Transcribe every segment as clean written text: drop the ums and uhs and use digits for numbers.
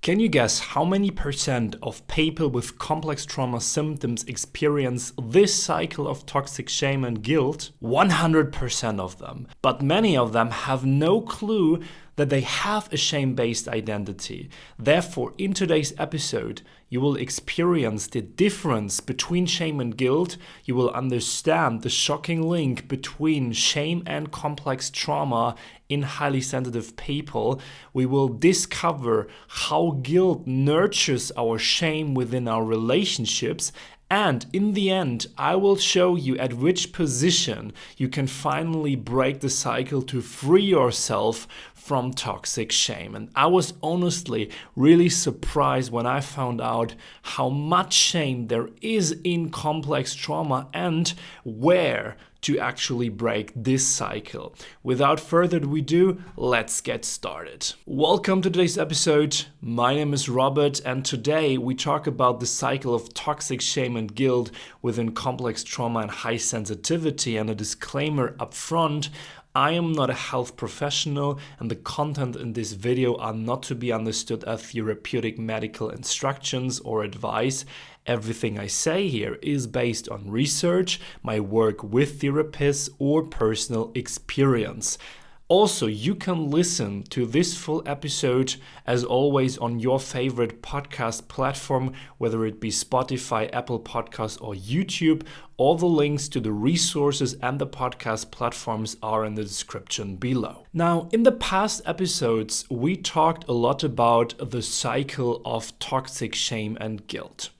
Can you guess how many % of people with complex trauma symptoms experience this cycle of toxic shame and guilt? 100% of them. But many of them have no clue that they have a shame-based identity. Therefore, in today's episode, you will experience the difference between shame and guilt. You will understand the shocking link between shame and complex trauma in highly sensitive people. We will discover how guilt nurtures our shame within our relationships. And in the end, I will show you at which position you can finally break the cycle to free yourself from toxic shame. And I was honestly really surprised when I found out how much shame there is in complex trauma and where to actually break this cycle. Without further ado, let's get started. Welcome to today's episode. My name is Robert, and today we talk about the cycle of toxic shame and guilt within complex trauma and high sensitivity. And a disclaimer up front, I am not a health professional, and the content in this video are not to be understood as therapeutic medical instructions or advice. Everything I say here is based on research, my work with therapists, or personal experience. Also, you can listen to this full episode, as always, on your favorite podcast platform, whether it be Spotify, Apple Podcasts, or YouTube. All the links to the resources and the podcast platforms are in the description below. Now, in the past episodes, we talked a lot about the cycle of toxic shame and guilt.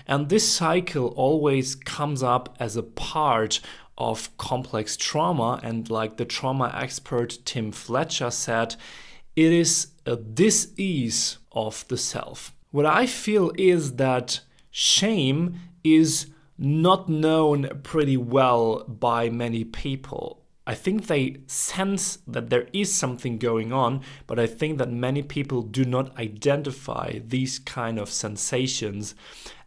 And this cycle always comes up as a part of complex trauma, and like the trauma expert Tim Fletcher said, it is a dis-ease of the self. What I feel is that shame is not known pretty well by many people. I think they sense that there is something going on, but I think that many people do not identify these kind of sensations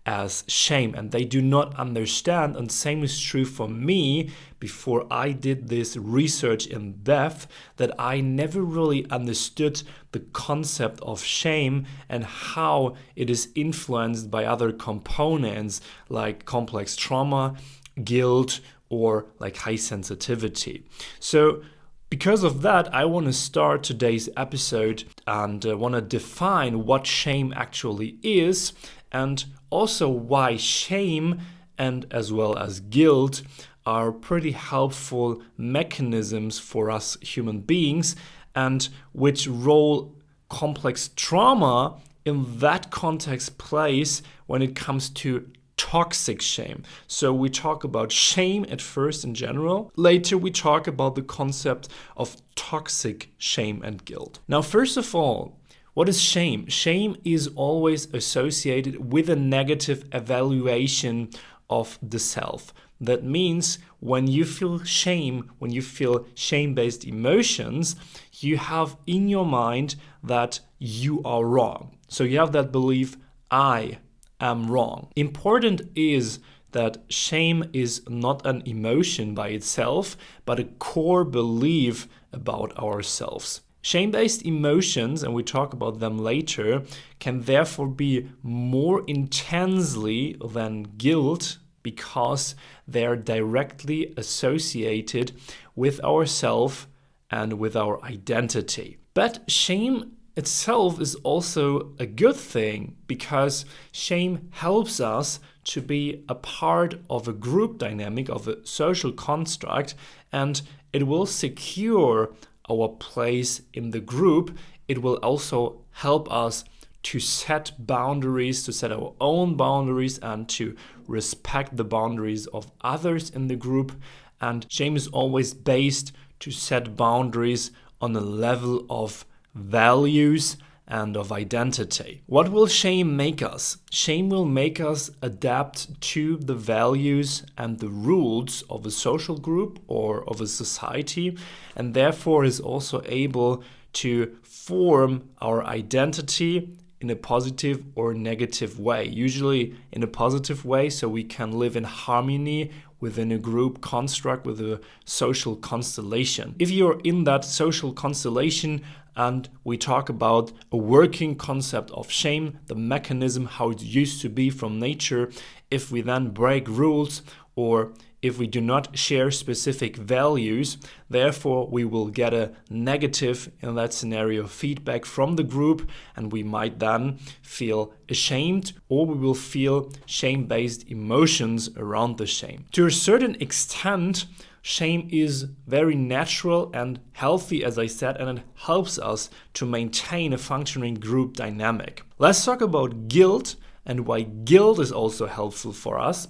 as shame, and they do not understand. And same is true for me. Before I did this research in depth, that I never really understood the concept of shame and how it is influenced by other components like complex trauma, guilt, or like high sensitivity. So because of that, I want to start today's episode and want to define what shame actually is, and also why shame and as well as guilt are pretty helpful mechanisms for us human beings, and which role complex trauma in that context plays when it comes to toxic shame. So we talk about shame at first in general. Later we talk about the concept of toxic shame and guilt. Now, first of all, what is shame? Shame is always associated with a negative evaluation of the self. That means when you feel shame, when you feel shame-based emotions, you have in your mind that you are wrong. So you have that belief, I am wrong. Important is that shame is not an emotion by itself, but a core belief about ourselves. Shame-based emotions, and we talk about them later, can therefore be more intensely than guilt because they're directly associated with ourself and with our identity. But shame itself is also a good thing because shame helps us to be a part of a group dynamic, of a social construct, and it will secure our place in the group. It will also help us to set boundaries, to set our own boundaries, and to respect the boundaries of others in the group. And shame is always based to set boundaries on a level of values and of identity. What will shame make us? Shame will make us adapt to the values and the rules of a social group or of a society, and therefore is also able to form our identity in a positive or negative way, usually in a positive way, so we can live in harmony within a group construct, with a social constellation. If you're in that social constellation, and we talk about a working concept of shame, the mechanism, how it used to be from nature. If we then break rules or if we do not share specific values, therefore we will get a negative, in that scenario, feedback from the group, and we might then feel ashamed, or we will feel shame-based emotions around the shame. To a certain extent, shame is very natural and healthy, as I said, and it helps us to maintain a functioning group dynamic. Let's talk about guilt and why guilt is also helpful for us.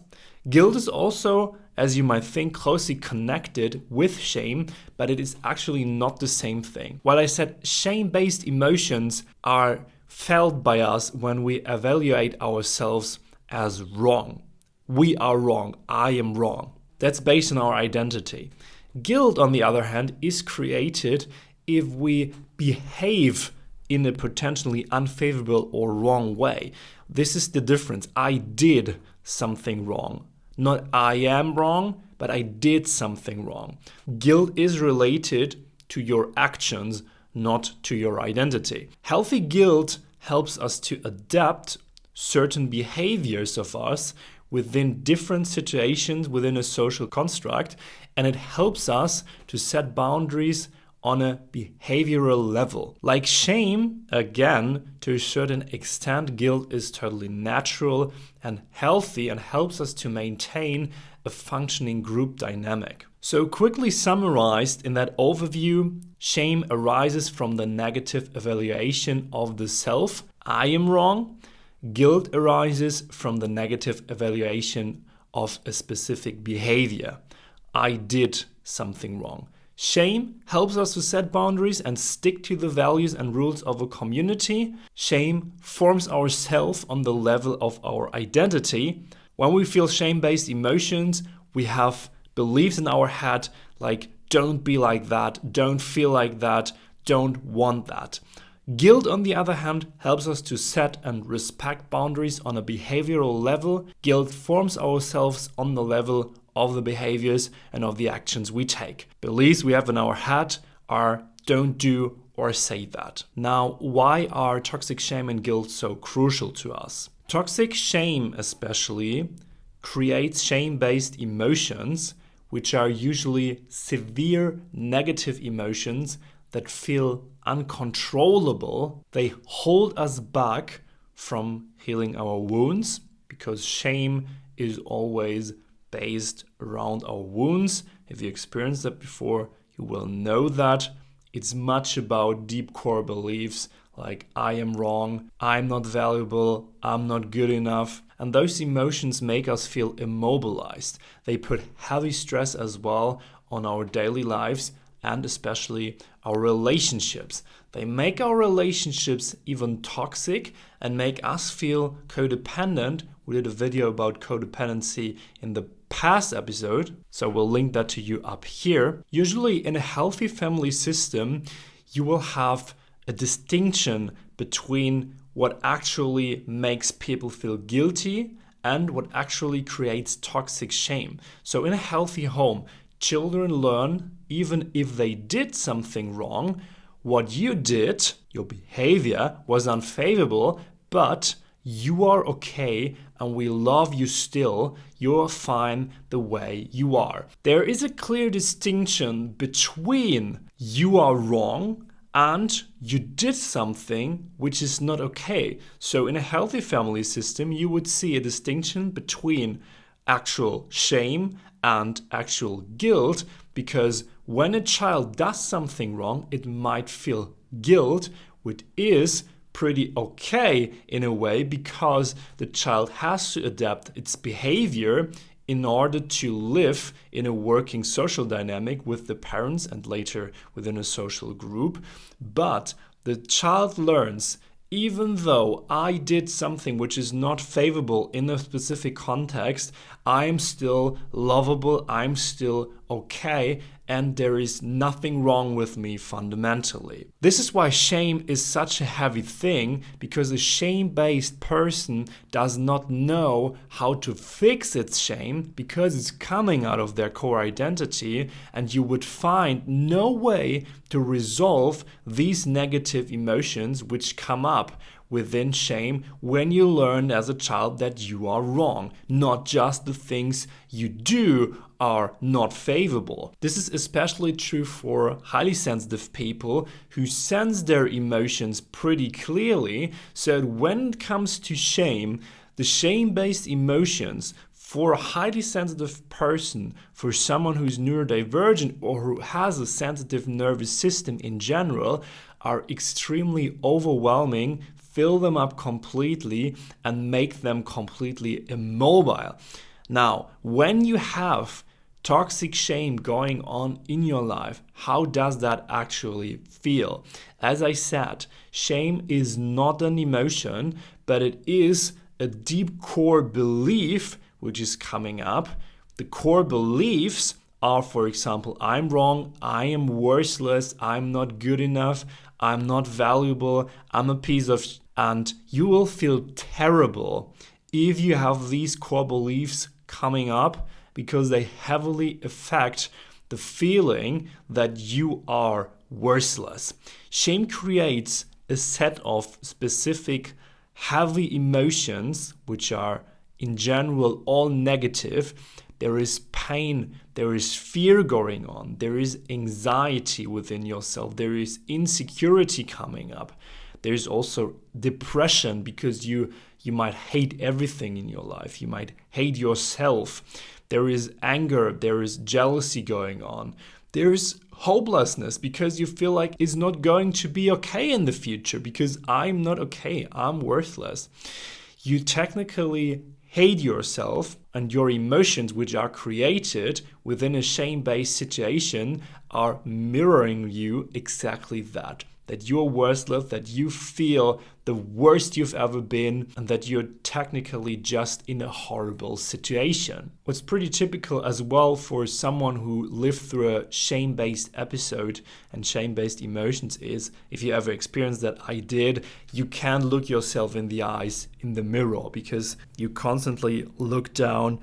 Guilt is also, as you might think, closely connected with shame, but it is actually not the same thing. While I said shame-based emotions are felt by us when we evaluate ourselves as wrong. We are wrong. I am wrong. That's based on our identity. Guilt, on the other hand, is created if we behave in a potentially unfavorable or wrong way. This is the difference. I did something wrong. Not I am wrong, but I did something wrong. Guilt is related to your actions, not to your identity. Healthy guilt helps us to adapt certain behaviors of us within different situations within a social construct, and it helps us to set boundaries on a behavioral level. Like shame, again, to a certain extent, guilt is totally natural and healthy and helps us to maintain a functioning group dynamic. So quickly summarized in that overview, shame arises from the negative evaluation of the self. I am wrong. Guilt arises from the negative evaluation of a specific behavior. I did something wrong. Shame helps us to set boundaries and stick to the values and rules of a community. Shame forms our self on the level of our identity. When we feel shame-based emotions, we have beliefs in our head like don't be like that, don't feel like that, don't want that. Guilt, on the other hand, helps us to set and respect boundaries on a behavioral level. Guilt forms ourselves on the level of the behaviors and of the actions we take. Beliefs we have in our head are don't do or say that. Now, why are toxic shame and guilt so crucial to us? Toxic shame especially creates shame-based emotions, which are usually severe negative emotions that feel uncontrollable. They hold us back from healing our wounds because shame is always based around our wounds. If you experienced that before, you will know that it's much about deep core beliefs like I am wrong, I'm not valuable, I'm not good enough. And those emotions make us feel immobilized. They put heavy stress as well on our daily lives and especially our relationships. They make our relationships even toxic and make us feel codependent. We did a video about codependency in the past episode, so we'll link that to you up here. Usually in a healthy family system, you will have a distinction between what actually makes people feel guilty and what actually creates toxic shame. So in a healthy home, children learn, even if they did something wrong, what you did, your behavior was unfavorable, but you are okay and we love you still. You're fine the way you are. There is a clear distinction between you are wrong and you did something which is not okay. So in a healthy family system, you would see a distinction between actual shame and actual guilt, because when a child does something wrong, it might feel guilt, which is pretty okay in a way because the child has to adapt its behavior in order to live in a working social dynamic with the parents and later within a social group. But the child learns, even though I did something which is not favorable in a specific context, I'm still lovable, I'm still okay, and there is nothing wrong with me fundamentally. This is why shame is such a heavy thing, because a shame-based person does not know how to fix its shame because it's coming out of their core identity, and you would find no way to resolve these negative emotions which come up within shame when you learn as a child that you are wrong, not just the things you do are not favorable. This is especially true for highly sensitive people who sense their emotions pretty clearly, so when it comes to shame, the shame-based emotions for a highly sensitive person, for someone who's neurodivergent or who has a sensitive nervous system in general, are extremely overwhelming, fill them up completely, and make them completely immobile. Now, when you have toxic shame going on in your life, how does that actually feel? As I said, shame is not an emotion, but it is a deep core belief which is coming up. The core beliefs are, for example, I'm wrong, I am worthless, I'm not good enough, I'm not valuable, I'm a piece of and you will feel terrible if you have these core beliefs coming up, because they heavily affect the feeling that you are worthless. Shame creates a set of specific heavy emotions, which are in general all negative. There is pain, there is fear going on, there is anxiety within yourself, there is insecurity coming up. There's also depression because you might hate everything in your life. You might hate yourself. There is anger, there is jealousy going on. There's hopelessness because you feel like it's not going to be okay in the future because I'm not okay, I'm worthless. You technically hate yourself, and your emotions which are created within a shame-based situation are mirroring you exactly that you're worthless, that you feel the worst you've ever been, and that you're technically just in a horrible situation. What's pretty typical as well for someone who lived through a shame-based episode and shame-based emotions is, if you ever experienced that, I did, you can't look yourself in the eyes in the mirror because you constantly look down,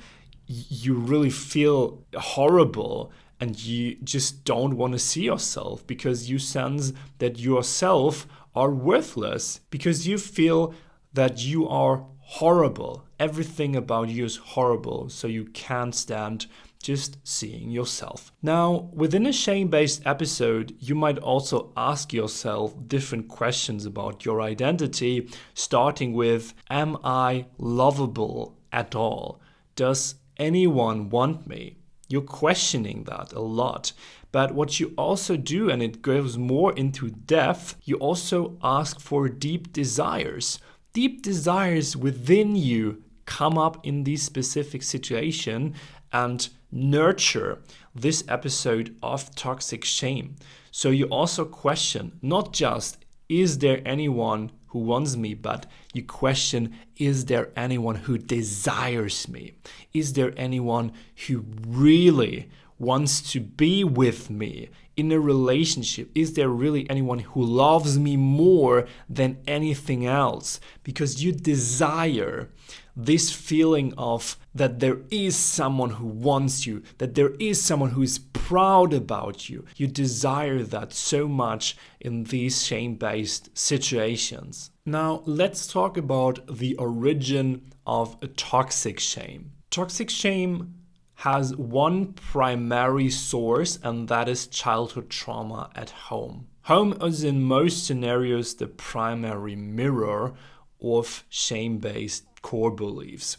you really feel horrible, and you just don't want to see yourself because you sense that yourself are worthless, because you feel that you are horrible. Everything about you is horrible, so you can't stand just seeing yourself. Now, within a shame-based episode, you might also ask yourself different questions about your identity, starting with, am I lovable at all? Does anyone want me? You're questioning that a lot. But what you also do, and it goes more into depth, you also ask for deep desires. Deep desires within you come up in this specific situation and nurture this episode of toxic shame. So you also question not just, is there anyone who wants me, but you question, is there anyone who desires me? Is there anyone who really wants to be with me in a relationship? Is there really anyone who loves me more than anything else? Because you desire this feeling of that there is someone who wants you, that there is someone who is proud about you. You desire that so much in these shame-based situations. Now, let's talk about the origin of a toxic shame. Toxic shame has one primary source, and that is childhood trauma at home. Home is in most scenarios the primary mirror of shame-based core beliefs.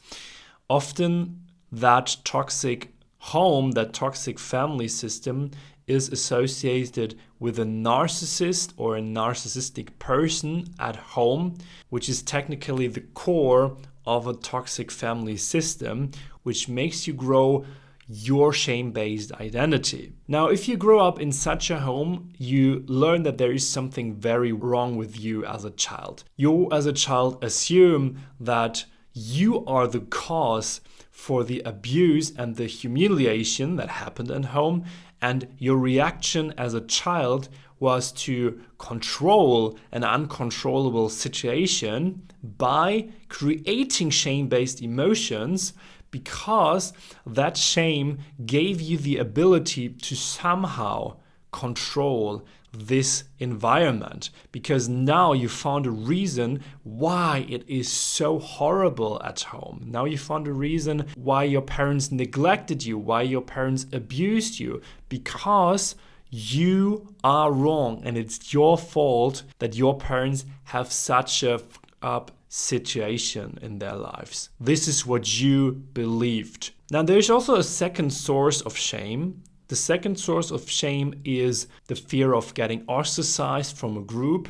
Often that toxic home, that toxic family system is associated with a narcissist or a narcissistic person at home, which is technically the core of a toxic family system, which makes you grow your shame-based identity. Now, if you grow up in such a home, you learn that there is something very wrong with you as a child. You as a child assume that you are the cause for the abuse and the humiliation that happened at home, and your reaction as a child was to control an uncontrollable situation by creating shame-based emotions, because that shame gave you the ability to somehow control this environment, because now you found a reason why it is so horrible at home. Now you found a reason why your parents neglected you, why your parents abused you, because you are wrong and it's your fault that your parents have such a up situation in their lives. This is what you believed. Now there's also a second source of shame. The second source of shame is the fear of getting ostracized from a group.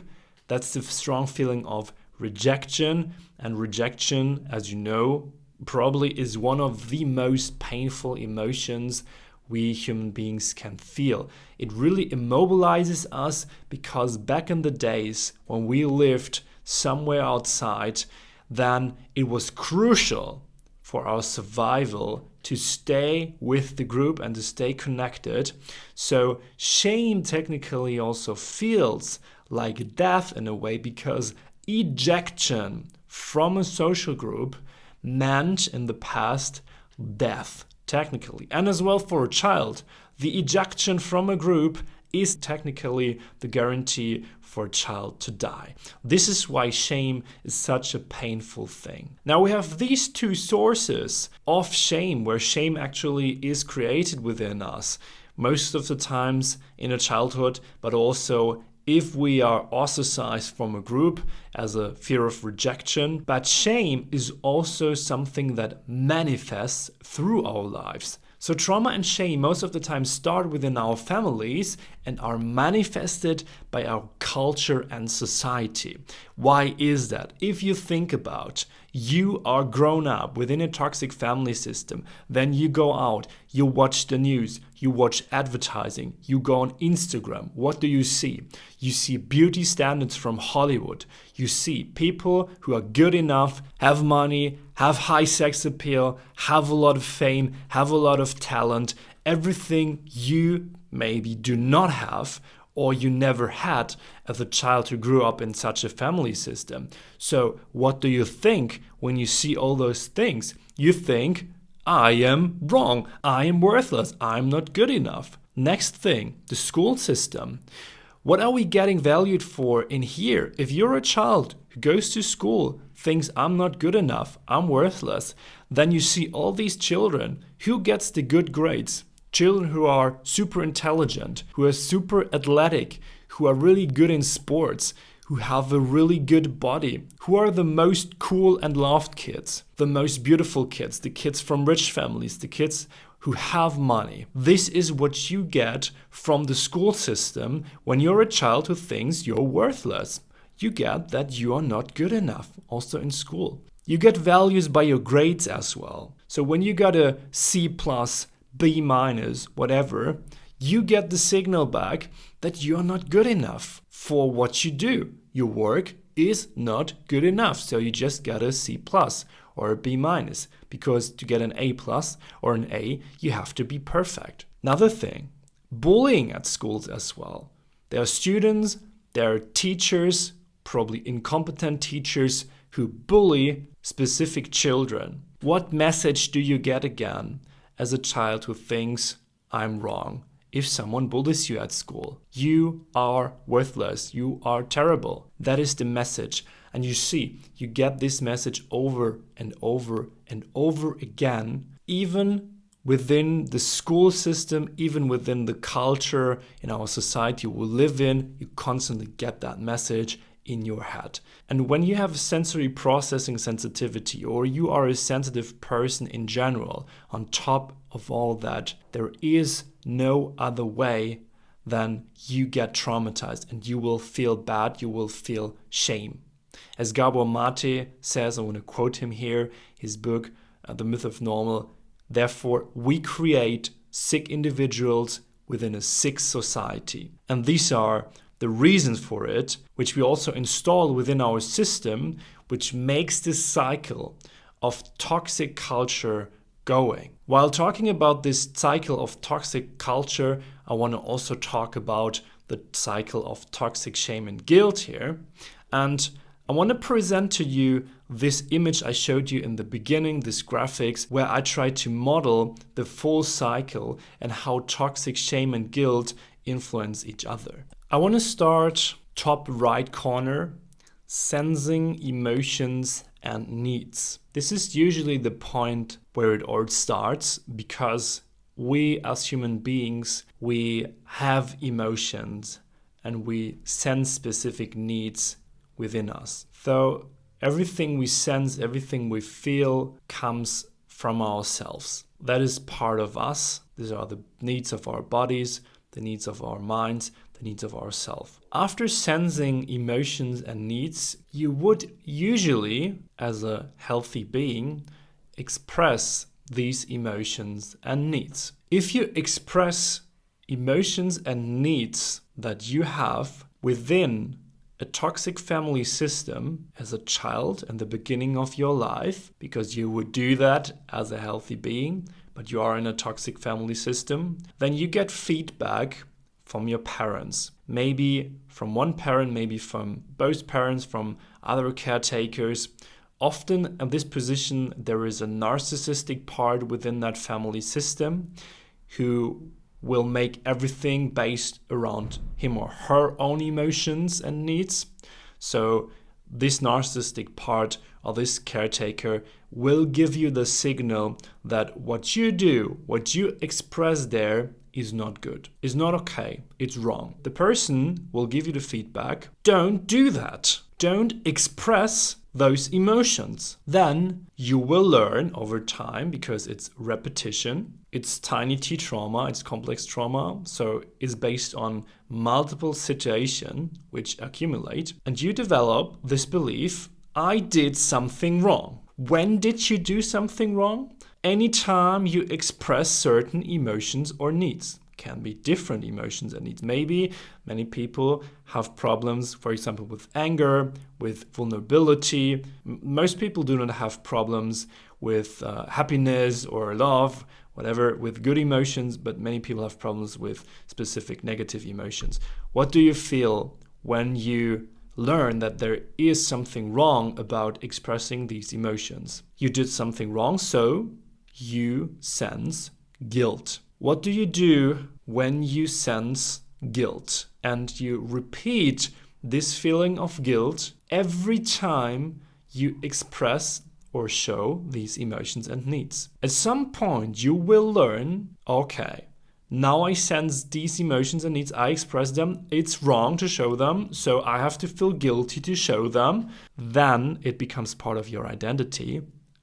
That's the strong feeling of rejection. And rejection, as you know, probably is one of the most painful emotions we human beings can feel. It really immobilizes us, because back in the days when we lived somewhere outside, then it was crucial for our survival to stay with the group and to stay connected. So shame technically also feels like death in a way, because ejection from a social group meant in the past death, technically. And as well for a child, the ejection from a group is technically the guarantee for a child to die. This is why shame is such a painful thing. Now we have these two sources of shame, where shame actually is created within us, most of the times in a childhood, but also if we are ostracized from a group as a fear of rejection. But shame is also something that manifests through our lives. So trauma and shame most of the time start within our families and are manifested by our culture and society. Why is that? If you think about, you are grown up within a toxic family system, then you go out, you watch the news, you watch advertising, you go on Instagram. What do you see? You see beauty standards from Hollywood. You see people who are good enough, have money, have high sex appeal, have a lot of fame, have a lot of talent, everything you maybe do not have or you never had as a child who grew up in such a family system. So what do you think when you see all those things? You think, I am wrong, I am worthless, I'm not good enough. Next thing, the school system. What are we getting valued for in here? If you're a child who goes to school, thinks I'm not good enough, I'm worthless, then you see all these children who gets the good grades. Children who are super intelligent, who are super athletic, who are really good in sports, who have a really good body, who are the most cool and loved kids, the most beautiful kids, the kids from rich families, the kids who have money. This is what you get from the school system when you're a child who thinks you're worthless. You get that you are not good enough, also in school. You get values by your grades as well. So when you got a C+, B-, whatever, you get the signal back that you're not good enough for what you do. Your work is not good enough, so you just get a C+ or a B-, because to get an A+ or an A, you have to be perfect. Another thing, bullying at schools as well. There are students, there are teachers, probably incompetent teachers, who bully specific children. What message do you get again as a child who thinks, I'm wrong? If someone bullies you at school, you are worthless, you are terrible. That is the message. And you see, you get this message over and over and over again, even within the school system, even within the culture in our society we live in, you constantly get that message in your head. And when you have sensory processing sensitivity, or you are a sensitive person in general, on top of all that, there is no other way than you get traumatized and you will feel bad, you will feel shame. As Gabor Mate says, I want to quote him here, his book, The Myth of Normal, therefore we create sick individuals within a sick society. And these are the reasons for it, which we also install within our system, which makes this cycle of toxic culture going. While talking about this cycle of toxic culture, I want to also talk about the cycle of toxic shame and guilt here. And I want to present to you this image I showed you in the beginning, this graphics, where I try to model the full cycle and how toxic shame and guilt influence each other. I want to start top right corner, sensing emotions and needs. This is usually the point where it all starts, because we as human beings, we have emotions and we sense specific needs within us. So everything we sense, everything we feel comes from ourselves. That is part of us. These are the needs of our bodies, the needs of our minds, the needs of ourselves. After sensing emotions and needs, you would usually, as a healthy being, express these emotions and needs. If you express emotions and needs that you have within a toxic family system as a child in the beginning of your life, because you would do that as a healthy being, but you are in a toxic family system, then you get feedback from your parents. Maybe from one parent, maybe from both parents, from other caretakers. Often in this position, there is a narcissistic part within that family system who will make everything based around him or her own emotions and needs. So this narcissistic part or this caretaker will give you the signal that what you do, what you express there is not good, is not okay, it's wrong. The person will give you the feedback, don't do that. Don't express those emotions. Then you will learn over time, because it's repetition. It's tiny t trauma, it's complex trauma. So it's based on multiple situations which accumulate. And you develop this belief, I did something wrong. When did you do something wrong? Anytime you express certain emotions or needs. Can be different emotions and needs. Maybe many people have problems, for example, with anger, with vulnerability. Most people do not have problems with happiness or love, whatever, with good emotions, but many people have problems with specific negative emotions. What do you feel when you learn that there is something wrong about expressing these emotions? You did something wrong, so you sense guilt. What do you do when you sense guilt? And you repeat this feeling of guilt every time you express or show these emotions and needs. At some point, you will learn, okay, now I sense these emotions and needs, I express them, it's wrong to show them, so I have to feel guilty to show them. Then it becomes part of your identity.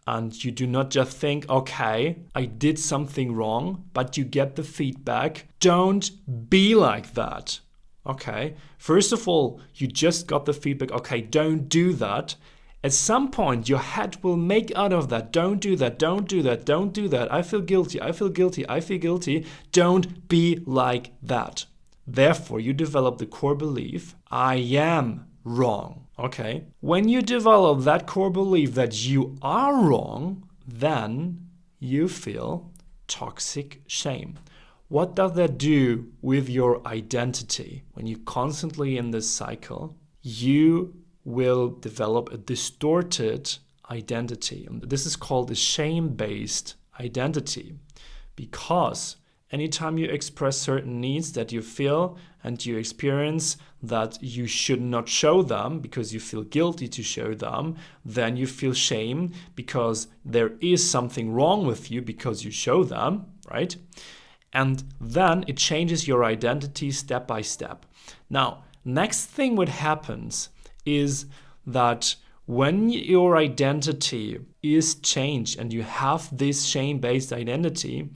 And you do not just think, okay, I did something wrong, but you get the feedback, don't be like that. Okay, first of all, you just got the feedback, okay, don't do that. At some point, your head will make out of that, don't do that, don't do that, don't do that. I feel guilty, I feel guilty, I feel guilty. Don't be like that. Therefore, you develop the core belief, I am wrong. Okay, when you develop that core belief that you are wrong, then you feel toxic shame. What does that do with your identity? When you're constantly in this cycle, you will develop a distorted identity. And this is called a shame-based identity, because anytime you express certain needs that you feel and you experience that you should not show them because you feel guilty to show them, then you feel shame because there is something wrong with you because you show them, right? And then it changes your identity step by step. Now, next thing what happens is that when your identity is changed and you have this shame-based identity,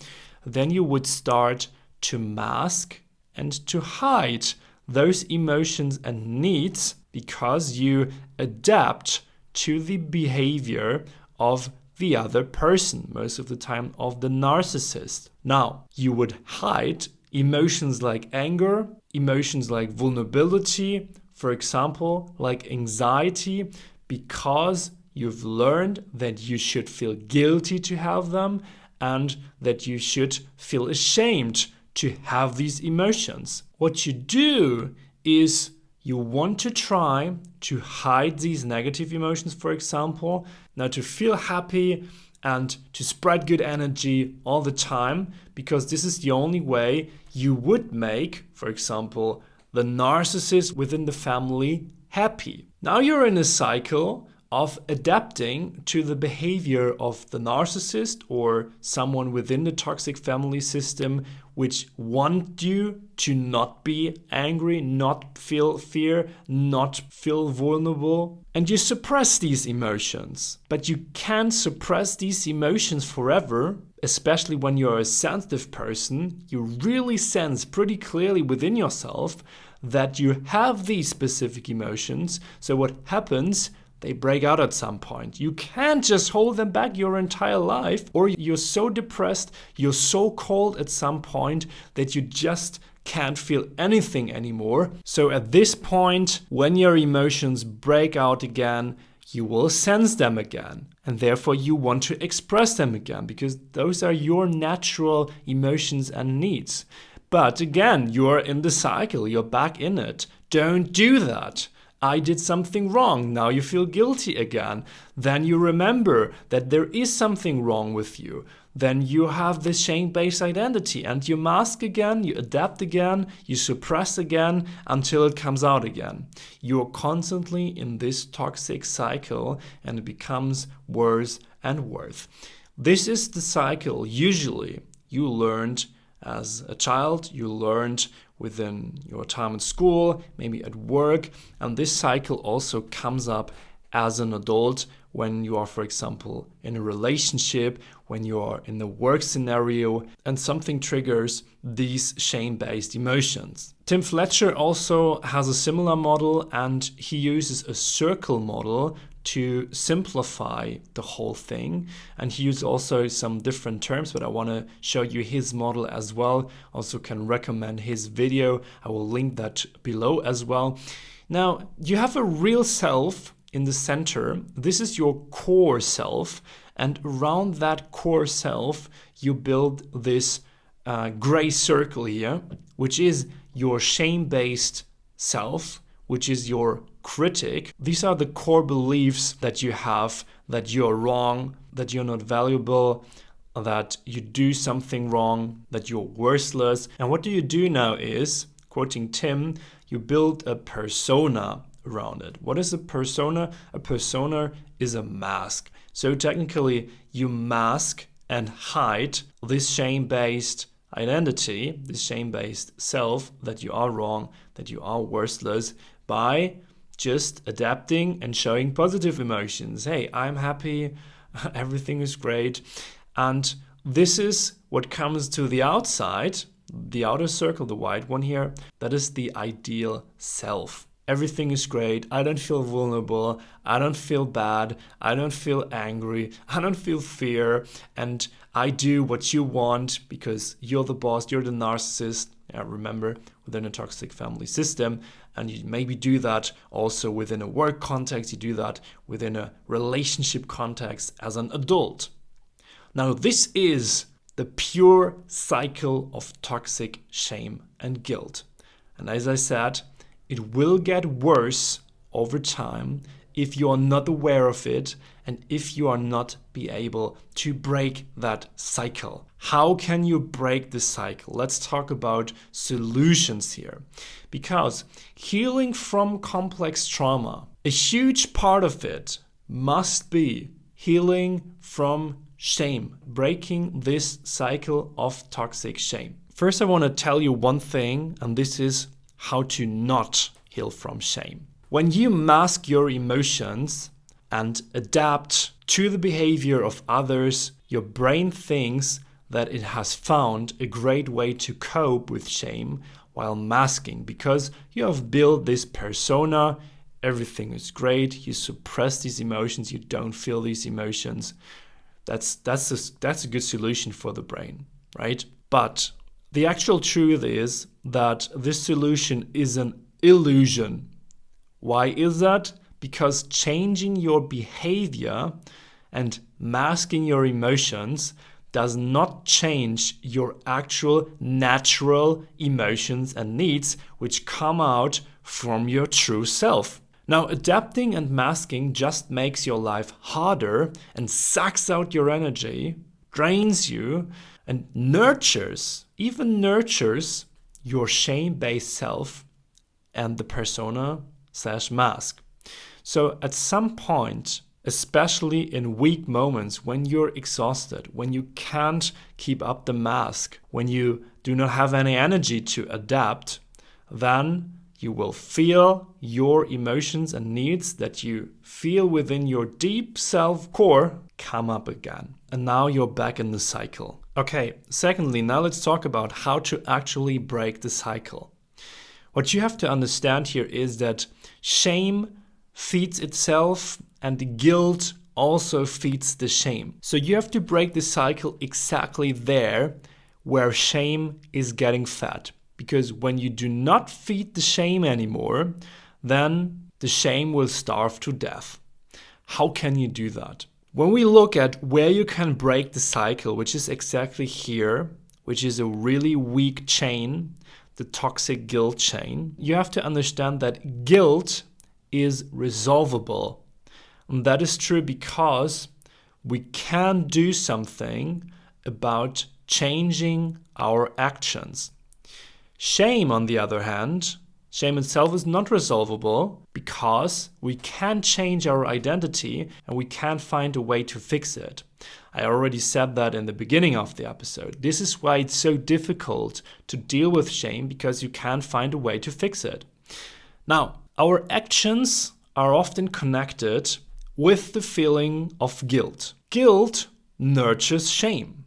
then you would start to mask and to hide those emotions and needs because you adapt to the behavior of the other person, most of the time of the narcissist. Now, you would hide emotions like anger, emotions like vulnerability, for example, like anxiety, because you've learned that you should feel guilty to have them and that you should feel ashamed to have these emotions. What you do is you want to try to hide these negative emotions, for example, now to feel happy and to spread good energy all the time, because this is the only way you would make, for example, the narcissist within the family happy. Now you're in a cycle of adapting to the behavior of the narcissist or someone within the toxic family system, which want you to not be angry, not feel fear, not feel vulnerable. And you suppress these emotions. But you can't suppress these emotions forever, especially when you're a sensitive person. You really sense pretty clearly within yourself that you have these specific emotions. So what happens? They break out at some point. You can't just hold them back your entire life, or you're so depressed, you're so cold at some point that you just can't feel anything anymore. So at this point, when your emotions break out again, you will sense them again. And therefore you want to express them again, because those are your natural emotions and needs. But again, you're in the cycle, you're back in it. Don't do that. I did something wrong. Now you feel guilty again. Then you remember that there is something wrong with you. Then you have this shame-based identity and you mask again, you adapt again, you suppress again until it comes out again. You're constantly in this toxic cycle and it becomes worse and worse. This is the cycle usually you learned as a child, you learned within your time in school, maybe at work, and this cycle also comes up as an adult when you are, for example, in a relationship, when you are in a work scenario, and something triggers these shame-based emotions. Tim Fletcher also has a similar model, and he uses a circle model to simplify the whole thing. And he used also some different terms, but I want to show you his model as well. Also can recommend his video. I will link that below as well. Now, you have a real self in the center. This is your core self. And around that core self, you build this gray circle here, which is your shame-based self, which is your critic. These are the core beliefs that you have, that you're wrong, that you're not valuable, that you do something wrong, that you're worthless. And what do you do now is, quoting Tim, you build a persona around it. What is a persona? A persona is a mask. So technically you mask and hide this shame-based identity, this shame-based self, that you are wrong, that you are worthless, by just adapting and showing positive emotions. Hey, I'm happy, everything is great. And this is what comes to the outside, the outer circle, the white one here, that is the ideal self. Everything is great, I don't feel vulnerable, I don't feel bad, I don't feel angry, I don't feel fear, and I do what you want because you're the boss, you're the narcissist. Remember, within a toxic family system, and you maybe do that also within a work context, you do that within a relationship context as an adult. Now, this is the pure cycle of toxic shame and guilt. And as I said, it will get worse over time if you are not aware of it and if you are not be able to break that cycle. How can you break the cycle? Let's talk about solutions here. Because healing from complex trauma, a huge part of it must be healing from shame, breaking this cycle of toxic shame. First, I want to tell you one thing, and this is how to not heal from shame. When you mask your emotions and adapt to the behavior of others, your brain thinks that it has found a great way to cope with shame while masking, because you have built this persona, everything is great, you suppress these emotions, you don't feel these emotions. That's a good solution for the brain, right? But the actual truth is that this solution is an illusion. Why is that? because changing your behavior and masking your emotions does not change your actual natural emotions and needs, which come out from your true self. Now, adapting and masking just makes your life harder and sucks out your energy, drains you, and even nurtures your shame-based self and the persona/mask. So at some point, especially in weak moments, when you're exhausted, when you can't keep up the mask, when you do not have any energy to adapt, then you will feel your emotions and needs that you feel within your deep self core come up again. And now you're back in the cycle. Okay, secondly, now let's talk about how to actually break the cycle. What you have to understand here is that shame feeds itself and guilt also feeds the shame. So you have to break the cycle exactly there where shame is getting fed. Because when you do not feed the shame anymore, then the shame will starve to death. How can you do that? When we look at where you can break the cycle, which is exactly here, which is a really weak chain, the toxic guilt chain, you have to understand that guilt is resolvable. And that is true because we can do something about changing our actions. Shame, on the other hand, shame itself is not resolvable because we can't change our identity and we can't find a way to fix it. I already said that in the beginning of the episode. This is why it's so difficult to deal with shame, because you can't find a way to fix it. Now, our actions are often connected with the feeling of guilt. Guilt nurtures shame.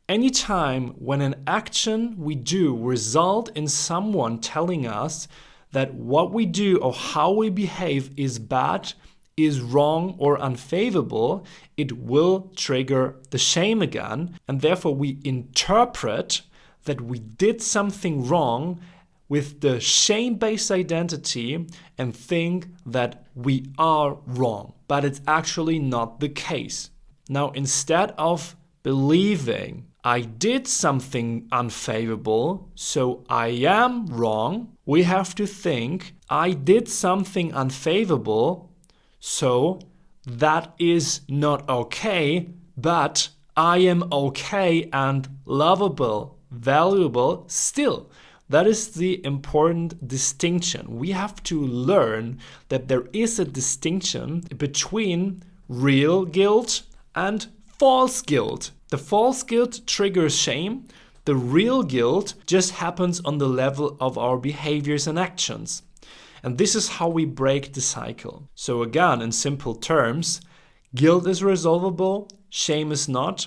Anytime when an action we do result in someone telling us that what we do or how we behave is bad, is wrong or unfavorable, it will trigger the shame again, and therefore we interpret that we did something wrong with the shame-based identity and think that we are wrong, but it's actually not the case. Now, instead of believing I did something unfavorable, so I am wrong, we have to think I did something unfavorable, so that is not okay, but I am okay and lovable, valuable still. That is the important distinction. We have to learn that there is a distinction between real guilt and false guilt. The false guilt triggers shame. The real guilt just happens on the level of our behaviors and actions. And this is how we break the cycle. So again, in simple terms, guilt is resolvable, shame is not.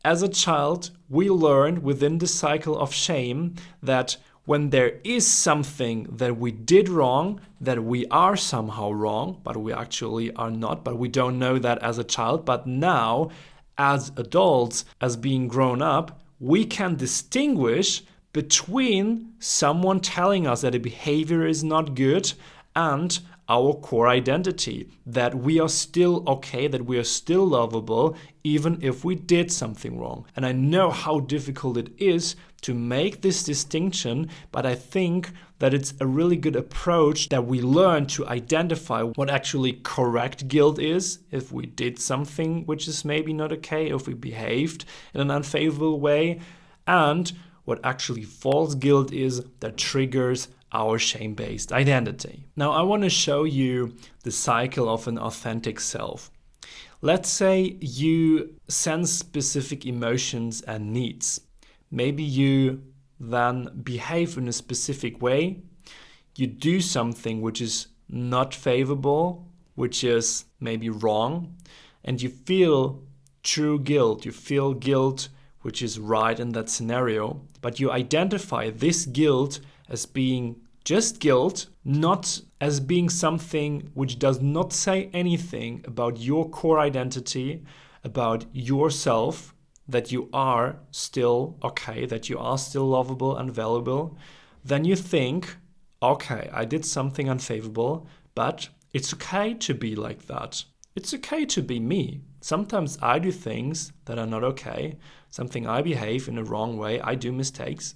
As a child, we learned within the cycle of shame that when there is something that we did wrong, that we are somehow wrong, but we actually are not, but we don't know that as a child. But now, as adults, as being grown up, we can distinguish between someone telling us that a behavior is not good and our core identity, that we are still okay, that we are still lovable, even if we did something wrong. And I know how difficult it is to make this distinction, but I think that it's a really good approach that we learn to identify what actually correct guilt is, if we did something which is maybe not okay, if we behaved in an unfavorable way, and what actually false guilt is that triggers our shame-based identity. Now, I want to show you the cycle of an authentic self. Let's say you sense specific emotions and needs. Maybe you then behave in a specific way. You do something which is not favorable, which is maybe wrong, and you feel true guilt. You feel guilt which is right in that scenario, but you identify this guilt as being just guilt, not as being something which does not say anything about your core identity, about yourself, that you are still okay, that you are still lovable and valuable. Then you think, okay, I did something unfavorable, but It's okay to be like that. It's okay to be me. Sometimes I do things that are not okay. Something I behave in a wrong way. I do mistakes.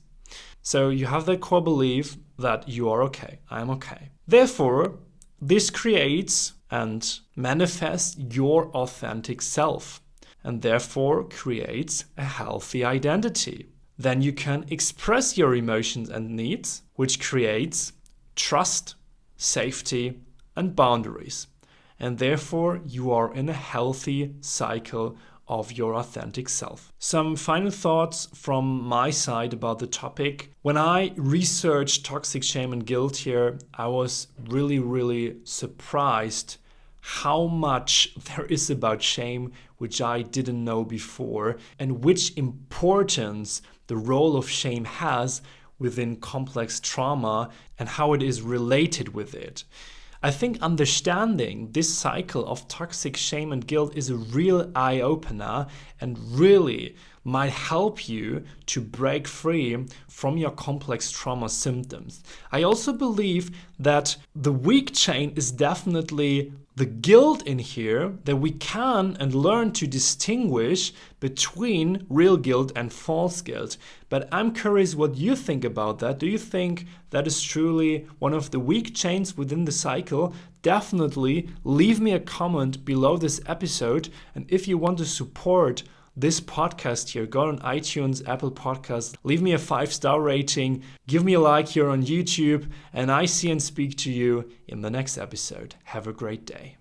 So you have that core belief that you are okay. I'm okay. Therefore, this creates and manifests your authentic self, and therefore creates a healthy identity. Then you can express your emotions and needs, which creates trust, safety, and boundaries. And therefore you are in a healthy cycle of your authentic self. Some final thoughts from my side about the topic. When I researched toxic shame and guilt here, I was really surprised how much there is about shame which I didn't know before, and which importance the role of shame has within complex trauma and how it is related with it. I think understanding this cycle of toxic shame and guilt is a real eye-opener and really might help you to break free from your complex trauma symptoms. I also believe that the weak chain is definitely the guilt in here, that we can and learn to distinguish between real guilt and false guilt. But I'm curious what you think about that. Do you think that is truly one of the weak chains within the cycle? Definitely leave me a comment below this episode. And if you want to support this podcast here, go on iTunes, Apple Podcasts, leave me a 5-star rating, give me a like here on YouTube, and I see and speak to you in the next episode. Have a great day.